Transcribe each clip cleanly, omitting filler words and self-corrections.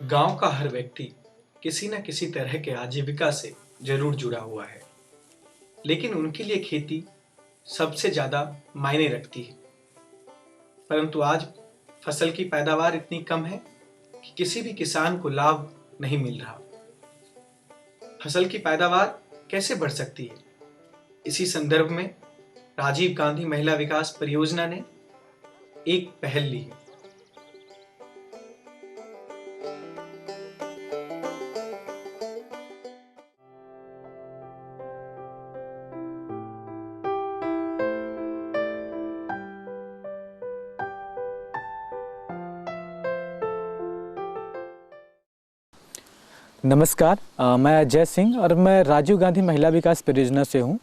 गांव का हर व्यक्ति किसी न किसी तरह के आजीविका से जरूर जुड़ा हुआ है, लेकिन उनके लिए खेती सबसे ज्यादा मायने रखती है। परंतु आज फसल की पैदावार इतनी कम है कि किसी भी किसान को लाभ नहीं मिल रहा। फसल की पैदावार कैसे बढ़ सकती है? इसी संदर्भ में राजीव गांधी महिला विकास परियोजना ने एक पहल ली है। नमस्कार, मैं अजय सिंह और मैं राजीव गांधी महिला विकास परियोजना से हूं।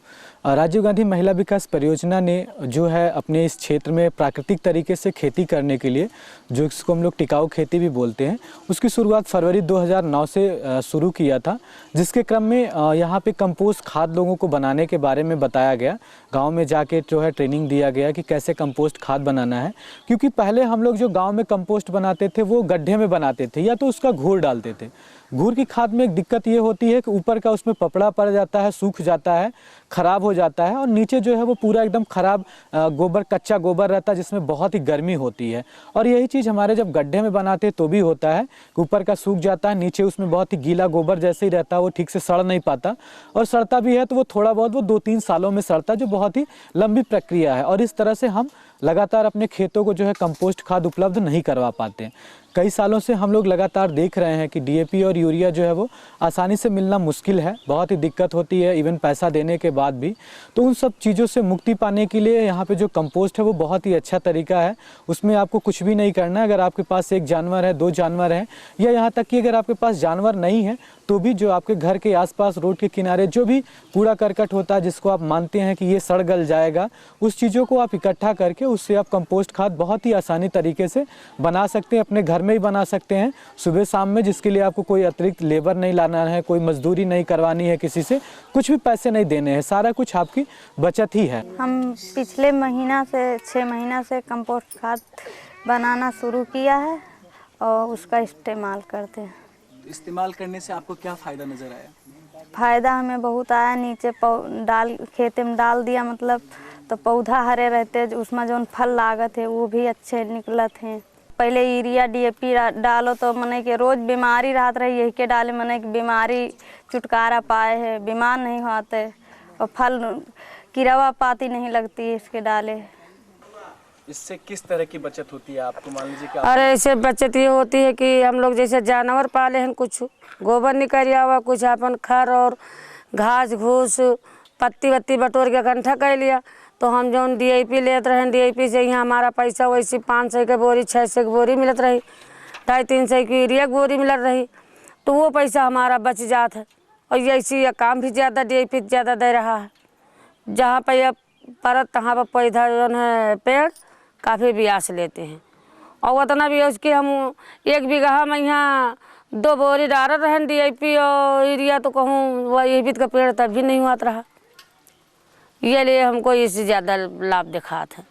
राजीव गांधी महिला विकास परियोजना ने जो है अपने इस क्षेत्र में प्राकृतिक तरीके से खेती करने के लिए, जो इसको हम लोग टिकाऊ खेती भी बोलते हैं, उसकी शुरुआत फरवरी 2009 से शुरू किया था, जिसके क्रम में यहाँ पे कंपोस्ट खाद लोगों को बनाने के बारे में बताया गया। गाँव में जाके जो है ट्रेनिंग दिया गया कि कैसे कंपोस्ट खाद बनाना है, क्योंकि पहले हम लोग जो गाँव में कंपोस्ट बनाते थे वो गड्ढे में बनाते थे या तो उसका घूर डालते थे। घूर की खाद में एक दिक्कत ये होती है कि ऊपर का उसमें पपड़ा पड़ जाता है, सूख जाता है, ख़राब हो जाता है, और नीचे जो है वो पूरा एकदम ख़राब गोबर, कच्चा गोबर रहता है, जिसमें बहुत ही गर्मी होती है। और यही चीज़ हमारे जब गड्ढे में बनाते हैं तो भी होता है कि ऊपर का सूख जाता है, नीचे उसमें बहुत ही गीला गोबर जैसे ही रहता है, वो ठीक से सड़ नहीं पाता, और सड़ता भी है तो वो थोड़ा बहुत, वो 2-3 सालों में सड़ता है, जो बहुत ही लंबी प्रक्रिया है। और इस तरह से हम लगातार अपने खेतों को जो है कंपोस्ट खाद उपलब्ध नहीं करवा पाते हैं। कई सालों से हम लोग लगातार देख रहे हैं कि डीएपी और यूरिया जो है वो आसानी से मिलना मुश्किल है, बहुत ही दिक्कत होती है, इवन पैसा देने के बाद भी। तो उन सब चीज़ों से मुक्ति पाने के लिए यहाँ पे जो कंपोस्ट है वो बहुत ही अच्छा तरीका है। उसमें आपको कुछ भी नहीं करना है। अगर आपके पास 1 जानवर है, 2 जानवर हैं, या यहाँ तक कि अगर आपके पास जानवर नहीं है तो भी जो आपके घर के आसपास, रोड के किनारे जो भी कूड़ा करकट होता है, जिसको आप मानते हैं कि ये सड़ गल जाएगा, उस चीज़ों को आप इकट्ठा करके उससे आप कंपोस्ट खाद बहुत ही आसानी तरीके से बना सकते हैं। अपने घर में ही बना सकते हैं सुबह शाम में, जिसके लिए आपको कोई अतिरिक्त लेबर नहीं लाना है, कोई मजदूरी नहीं करवानी है, किसी से कुछ भी पैसे नहीं देने हैं, सारा कुछ आपकी बचत ही है। हम पिछले महीना से 6 महीना से कंपोस्ट खाद बनाना शुरू किया है और उसका इस्तेमाल करते हैं। इस्तेमाल करने से आपको क्या फ़ायदा नज़र आया? फ़ायदा हमें बहुत आया। नीचे खेते में डाल दिया, मतलब तो पौधा हरे रहते, उसमें जो फल लागत है वो भी अच्छे निकलत हैं। पहले यूरिया डीएपी डालो तो मने के रोज़ बीमारी राहत रही, यही के डाले मने कि बीमारी छुटकारा पाए है, बीमार नहीं होते, और फल कीड़ावा पाती नहीं लगती है इसके डाले। इससे किस तरह की बचत होती है आपको? मान लीजिए कि अरे इससे बचत ये होती है कि हम लोग जैसे जानवर पाले हैं, कुछ गोबर निकल हुआ, कुछ अपन खर और घास घूस पत्ती वत्ती बटोर के इकट्ठा कर लिया, तो हम जो डीएपी लेते रहे, डीएपी से यहाँ हमारा पैसा वैसे 500 की बोरी, 600 की बोरी मिलत रही, 250-300 की यूरिया की बोरी मिलत रही, तो वो पैसा हमारा बच जाता है। और ऐसी काम भी ज़्यादा डीएपी ज़्यादा दे रहा है, जहाँ पर यह परत तहाँ पर पौधा जो है पेड़ काफ़ी ब्यास लेते हैं। और उतना भी उसकी हम 1 बीघा में यहाँ 2 बोरी डाल रहे हैं डीएपी और यूरिया, तो कहूँ वह ये बीत का पेड़ तब भी नहीं हुआ रहा। ये लिए हमको इससे ज़्यादा लाभ दिखा था।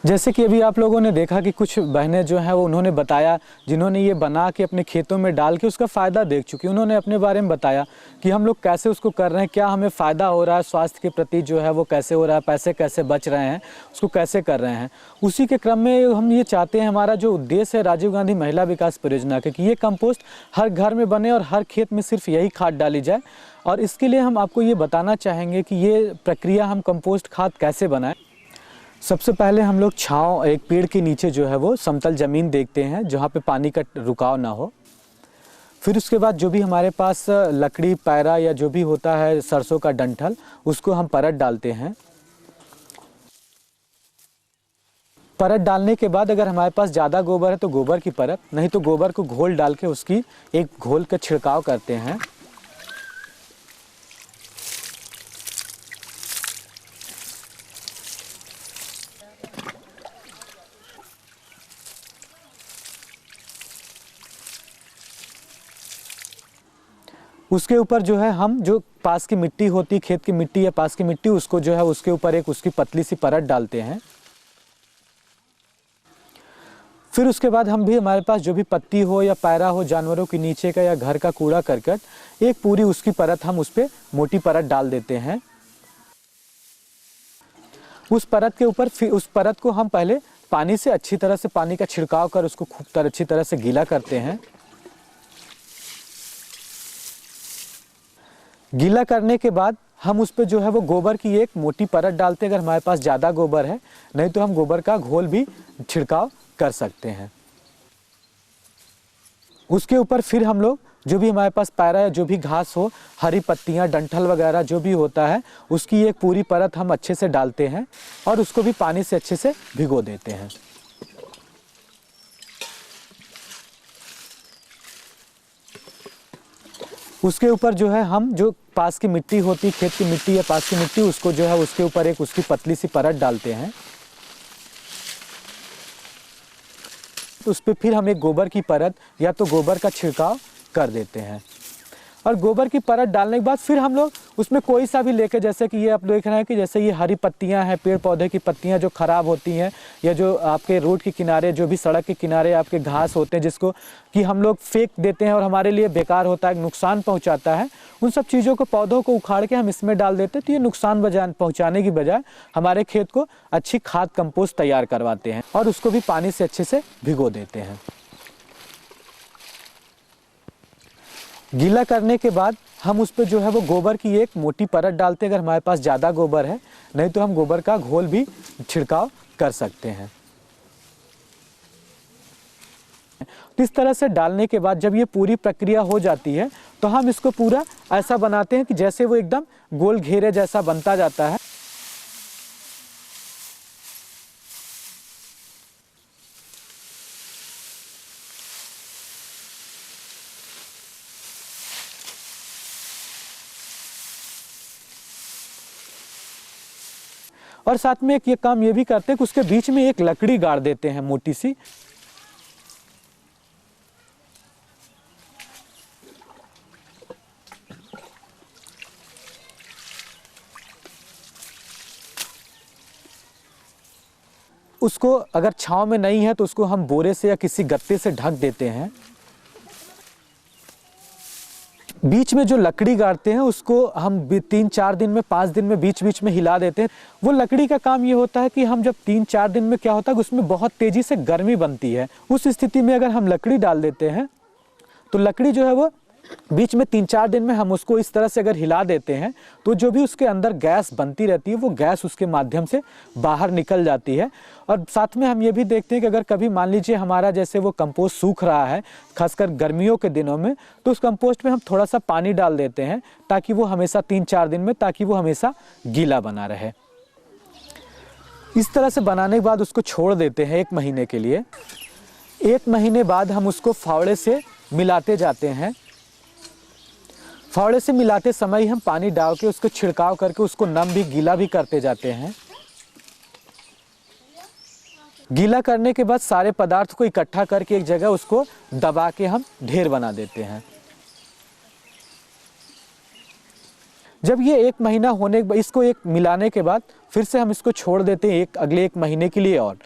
जैसे कि अभी आप लोगों ने देखा कि कुछ बहनें जो हैं वो उन्होंने बताया, जिन्होंने ये बना के अपने खेतों में डाल के उसका फ़ायदा देख चुकी, उन्होंने अपने बारे में बताया कि हम लोग कैसे उसको कर रहे हैं, क्या हमें फ़ायदा हो रहा है, स्वास्थ्य के प्रति जो है वो कैसे हो रहा है, पैसे कैसे बच रहे हैं, उसको कैसे कर रहे हैं। उसी के क्रम में हम ये चाहते हैं, हमारा जो उद्देश्य है राजीव गांधी महिला विकास परियोजना का, कि ये कंपोस्ट हर घर में बने और हर खेत में सिर्फ यही खाद डाली जाए। और इसके लिए हम आपको ये बताना चाहेंगे कि ये प्रक्रिया हम कंपोस्ट खाद कैसे बनाएं। सबसे पहले हम लोग छांव, एक पेड़ के नीचे जो है वो समतल ज़मीन देखते हैं जहाँ पे पानी का रुकाव ना हो। फिर उसके बाद जो भी हमारे पास लकड़ी, पैरा या जो भी होता है, सरसों का डंठल, उसको हम परत डालते हैं। परत डालने के बाद अगर हमारे पास ज़्यादा गोबर है तो गोबर की परत, नहीं तो गोबर को घोल डाल के उसकी एक घोल का छिड़काव करते हैं। उसके ऊपर जो है हम जो पास की मिट्टी होती, खेत की मिट्टी या पास की मिट्टी, उसको जो है उसके ऊपर एक उसकी पतली सी परत डालते हैं। फिर उसके बाद हम भी हमारे पास जो भी पत्ती हो या पैरा हो जानवरों के नीचे का या घर का कूड़ा करकट, एक पूरी उसकी परत हम उस पर मोटी परत डाल देते हैं। उस परत के ऊपर फिर उस परत को हम पहले पानी से अच्छी तरह से पानी का छिड़काव कर उसको खूब अच्छी तरह से गीला करते हैं। गीला करने के बाद हम उस पर जो है वो गोबर की एक मोटी परत डालते हैं, अगर हमारे पास ज़्यादा गोबर है, नहीं तो हम गोबर का घोल भी छिड़काव कर सकते हैं। उसके ऊपर फिर हम लोग जो भी हमारे पास पैरा या जो भी घास हो, हरी पत्तियां, डंठल वगैरह जो भी होता है, उसकी एक पूरी परत हम अच्छे से डालते हैं और उसको भी पानी से अच्छे से भिगो देते हैं। उसके ऊपर जो है हम जो पास की मिट्टी होती, खेत की मिट्टी या पास की मिट्टी, उसको जो है उसके ऊपर एक उसकी पतली सी परत डालते हैं। तो उस पर फिर हम एक गोबर की परत या तो गोबर का छिड़काव कर देते हैं। और गोबर की परत डालने के बाद फिर हम लोग उसमें कोई सा भी लेके, जैसे कि ये आप देख रहे हैं कि जैसे ये हरी पत्तियां हैं, पेड़ पौधे की पत्तियां जो ख़राब होती हैं, या जो आपके रोड के किनारे, जो भी सड़क के किनारे आपके घास होते हैं जिसको कि हम लोग फेंक देते हैं और हमारे लिए बेकार होता है, नुकसान पहुंचाता है, उन सब चीज़ों को, पौधों को उखाड़ के हम इसमें डाल देते हैं। तो ये नुकसान पहुँचाने की बजाय हमारे खेत को अच्छी खाद कंपोस्ट तैयार करवाते हैं और उसको भी पानी से अच्छे से भिगो देते हैं। गीला करने के बाद हम उस पर जो है वो गोबर की एक मोटी परत डालते हैं, अगर हमारे पास ज़्यादा गोबर है, नहीं तो हम गोबर का घोल भी छिड़काव कर सकते हैं। इस तरह से डालने के बाद जब ये पूरी प्रक्रिया हो जाती है तो हम इसको पूरा ऐसा बनाते हैं कि जैसे वो एकदम गोल घेरे जैसा बनता जाता है। और साथ में एक ये काम ये भी करते हैं कि उसके बीच में एक लकड़ी गाड़ देते हैं मोटी सी। उसको अगर छांव में नहीं है तो उसको हम बोरे से या किसी गत्ते से ढक देते हैं। बीच में जो लकड़ी गाड़ते हैं उसको हम 3-4 दिन में, 5 दिन में बीच बीच में हिला देते हैं। वो लकड़ी का काम ये होता है कि हम जब 3-4 दिन में क्या होता है कि उसमें बहुत तेज़ी से गर्मी बनती है। उस स्थिति में अगर हम लकड़ी डाल देते हैं तो लकड़ी जो है वो बीच में 3-4 दिन में हम उसको इस तरह से अगर हिला देते हैं तो जो भी उसके अंदर गैस बनती रहती है वो गैस उसके माध्यम से बाहर निकल जाती है। और साथ में हम ये भी देखते हैं कि अगर कभी मान लीजिए हमारा जैसे वो कंपोस्ट सूख रहा है, खासकर गर्मियों के दिनों में, तो उस कंपोस्ट में हम थोड़ा सा पानी डाल देते हैं ताकि वो हमेशा 3-4 दिन में, ताकि वो हमेशा गीला बना रहे। इस तरह से बनाने के बाद उसको छोड़ देते हैं 1 महीने के लिए। 1 महीने बाद हम उसको फावड़े से मिलाते जाते हैं। फावड़े से मिलाते समय हम पानी डाल के उसको छिड़काव करके उसको नम भी, गीला भी करते जाते हैं। गीला करने के बाद सारे पदार्थ को इकट्ठा करके एक जगह उसको दबा के हम ढेर बना देते हैं। जब ये 1 महीना होने के बाद, इसको एक मिलाने के बाद फिर से हम इसको छोड़ देते हैं अगले 1 महीने के लिए। और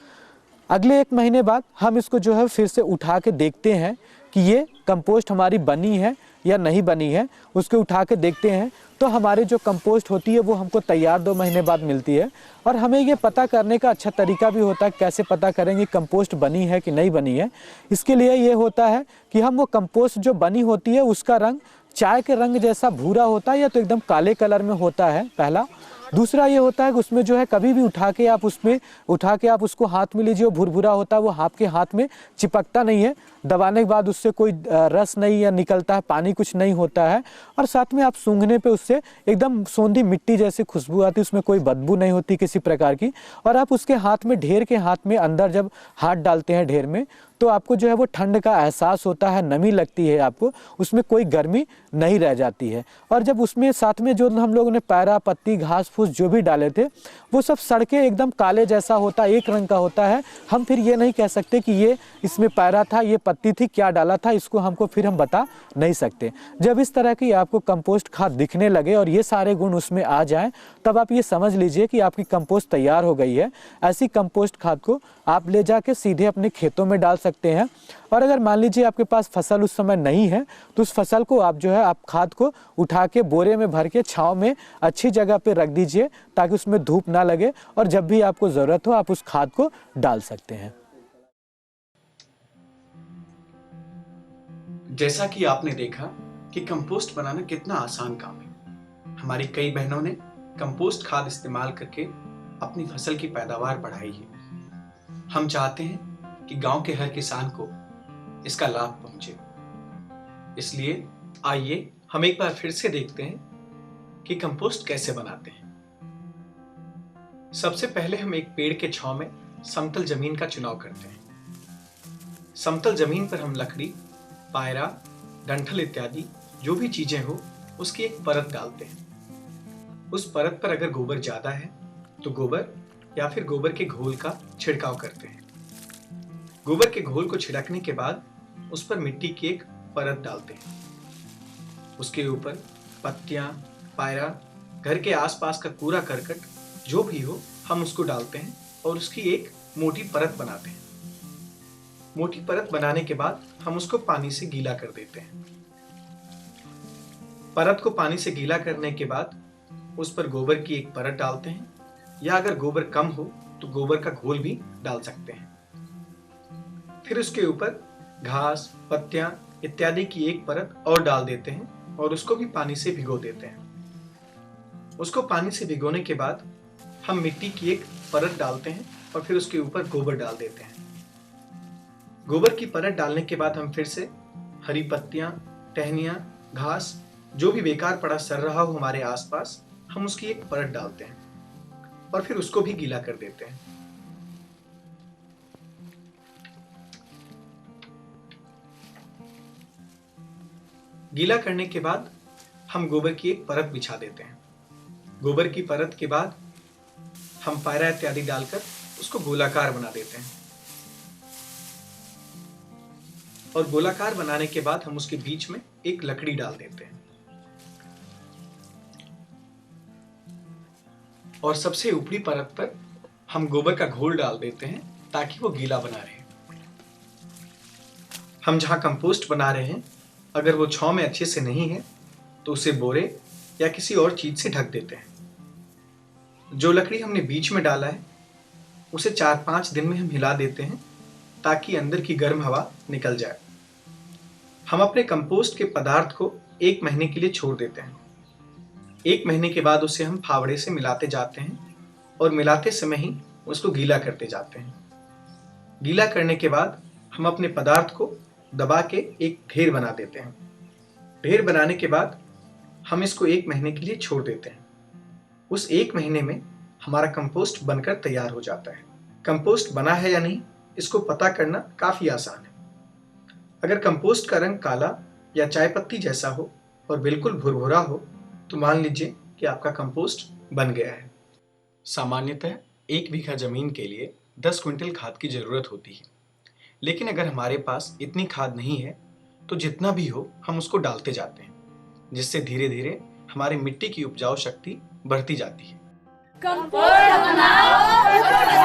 अगले 1 महीने बाद हम इसको जो है फिर से उठा के देखते हैं कि ये कंपोस्ट हमारी बनी है या नहीं बनी है। उसको उठा के देखते हैं तो हमारी जो कंपोस्ट होती है वो हमको तैयार 2 महीने बाद मिलती है। और हमें ये पता करने का अच्छा तरीका भी होता है, कैसे पता करेंगे कंपोस्ट बनी है कि नहीं बनी है। इसके लिए ये होता है कि हम वो कंपोस्ट जो बनी होती है उसका रंग चाय के रंग जैसा भूरा होता है या तो एकदम काले कलर में होता है, पहला। दूसरा ये होता है कि उसमें जो है कभी भी उठा के आप उसको हाथ में लीजिए, वो भुरभुरा होता है, वो आपके हाथ में चिपकता नहीं है। दबाने के बाद उससे कोई रस नहीं या निकलता है, पानी कुछ नहीं होता है। और साथ में आप सूंघने पे उससे एकदम सोंधी मिट्टी जैसी खुशबू आती है, उसमें कोई बदबू नहीं होती किसी प्रकार की। और आप उसके हाथ में, ढेर के हाथ में अंदर जब हाथ डालते हैं ढेर में, तो आपको जो है वो ठंड का एहसास होता है, नमी लगती है आपको, उसमें कोई गर्मी नहीं रह जाती है। और जब उसमें साथ में जो हम लोगों ने पैरा, पत्ती, घास फूस जो भी डाले थे वो सब सड़ के एकदम काले जैसा होता, एक रंग का होता है। हम फिर ये नहीं कह सकते कि ये इसमें पैरा था, ये पत्ती थी, क्या डाला था, इसको हमको फिर हम बता नहीं सकते। जब इस तरह की आपको कंपोस्ट खाद दिखने लगे और ये सारे गुण उसमें आ जाएं, तब आप ये समझ लीजिए कि आपकी कंपोस्ट तैयार हो गई है। ऐसी कंपोस्ट खाद को आप ले जाके सीधे अपने खेतों में डाल सकते हैं। और अगर मान लीजिए आपके पास फसल उस समय नहीं है तो उस फसल को आप जो है आप खाद को उठा के बोरे में भर के छांव में अच्छी जगह पे रख दीजिए ताकि उसमें धूप ना लगे, और जब भी आपको ज़रूरत हो आप उस खाद को डाल सकते हैं। जैसा कि आपने देखा कि कंपोस्ट बनाना कितना आसान काम है। हमारी कई बहनों ने कंपोस्ट खाद इस्तेमाल करके अपनी फसल की पैदावार बढ़ाई है। हम चाहते हैं कि गांव के हर किसान को इसका लाभ पहुंचे। इसलिए आइए हम एक बार फिर से देखते हैं कि कंपोस्ट कैसे बनाते हैं। सबसे पहले हम एक पेड़ के छांव में समतल जमीन का चुनाव करते हैं। समतल जमीन पर हम लकड़ी, पायरा, डंठल इत्यादि जो भी चीजें हो उसकी एक परत डालते हैं। उस परत पर अगर गोबर ज्यादा है तो गोबर या फिर गोबर के घोल का छिड़काव करते हैं। गोबर के घोल को छिड़कने के बाद उस पर मिट्टी की एक परत डालते हैं। उसके ऊपर पत्तियां, पायरा, घर के आसपास का कूड़ा करकट जो भी हो हम उसको डालते हैं और उसकी एक मोटी परत बनाते हैं। मोटी परत बनाने के बाद हम उसको पानी से गीला कर देते हैं। परत को पानी से गीला करने के बाद उस पर गोबर की एक परत डालते हैं, या अगर गोबर कम हो तो गोबर का घोल भी डाल सकते हैं। फिर उसके ऊपर घास, पत्तियां इत्यादि की एक परत और डाल देते हैं और उसको भी पानी से भिगो देते हैं। उसको पानी से भिगोने के बाद हम मिट्टी की एक परत डालते हैं और फिर उसके ऊपर गोबर डाल देते हैं। गोबर की परत डालने के बाद हम फिर से हरी पत्तियां, टहनियां, घास जो भी बेकार पड़ा सड़ रहा हो हमारे आसपास, हम उसकी एक परत डालते हैं और फिर उसको भी गीला कर देते हैं। गीला करने के बाद हम गोबर की एक परत बिछा देते हैं। गोबर की परत के बाद हम पायरा इत्यादि डालकर उसको गोलाकार बना देते हैं और गोलाकार बनाने के बाद हम उसके बीच में एक लकड़ी डाल देते हैं और सबसे ऊपरी परत पर हम गोबर का घोल डाल देते हैं ताकि वो गीला बना रहे। हम जहां कंपोस्ट बना रहे हैं अगर वो छांव में अच्छे से नहीं है तो उसे बोरे या किसी और चीज से ढक देते हैं। जो लकड़ी हमने बीच में डाला है उसे 4-5 दिन में हम हिला देते हैं ताकि अंदर की गर्म हवा निकल जाए। हम अपने कंपोस्ट के पदार्थ को 1 महीने के लिए छोड़ देते हैं। 1 महीने के बाद उसे हम फावड़े से मिलाते जाते हैं और मिलाते समय ही उसको गीला करते जाते हैं। गीला करने के बाद हम अपने पदार्थ को दबा के एक ढेर बना देते हैं। ढेर बनाने के बाद हम इसको 1 महीने के लिए छोड़ देते हैं। उस 1 महीने में हमारा कंपोस्ट बनकर तैयार हो जाता है। कंपोस्ट बना है या नहीं इसको पता करना काफ़ी आसान है। अगर कंपोस्ट का रंग काला या चाय पत्ती जैसा हो और बिल्कुल भुरभुरा हो तो मान लीजिए कि आपका कंपोस्ट बन गया है। सामान्यतः 1 बीघा जमीन के लिए 10 क्विंटल खाद की जरूरत होती है, लेकिन अगर हमारे पास इतनी खाद नहीं है तो जितना भी हो हम उसको डालते जाते हैं, जिससे धीरे धीरे हमारी मिट्टी की उपजाऊ शक्ति बढ़ती जाती है। कंपोस्ट बनाओ।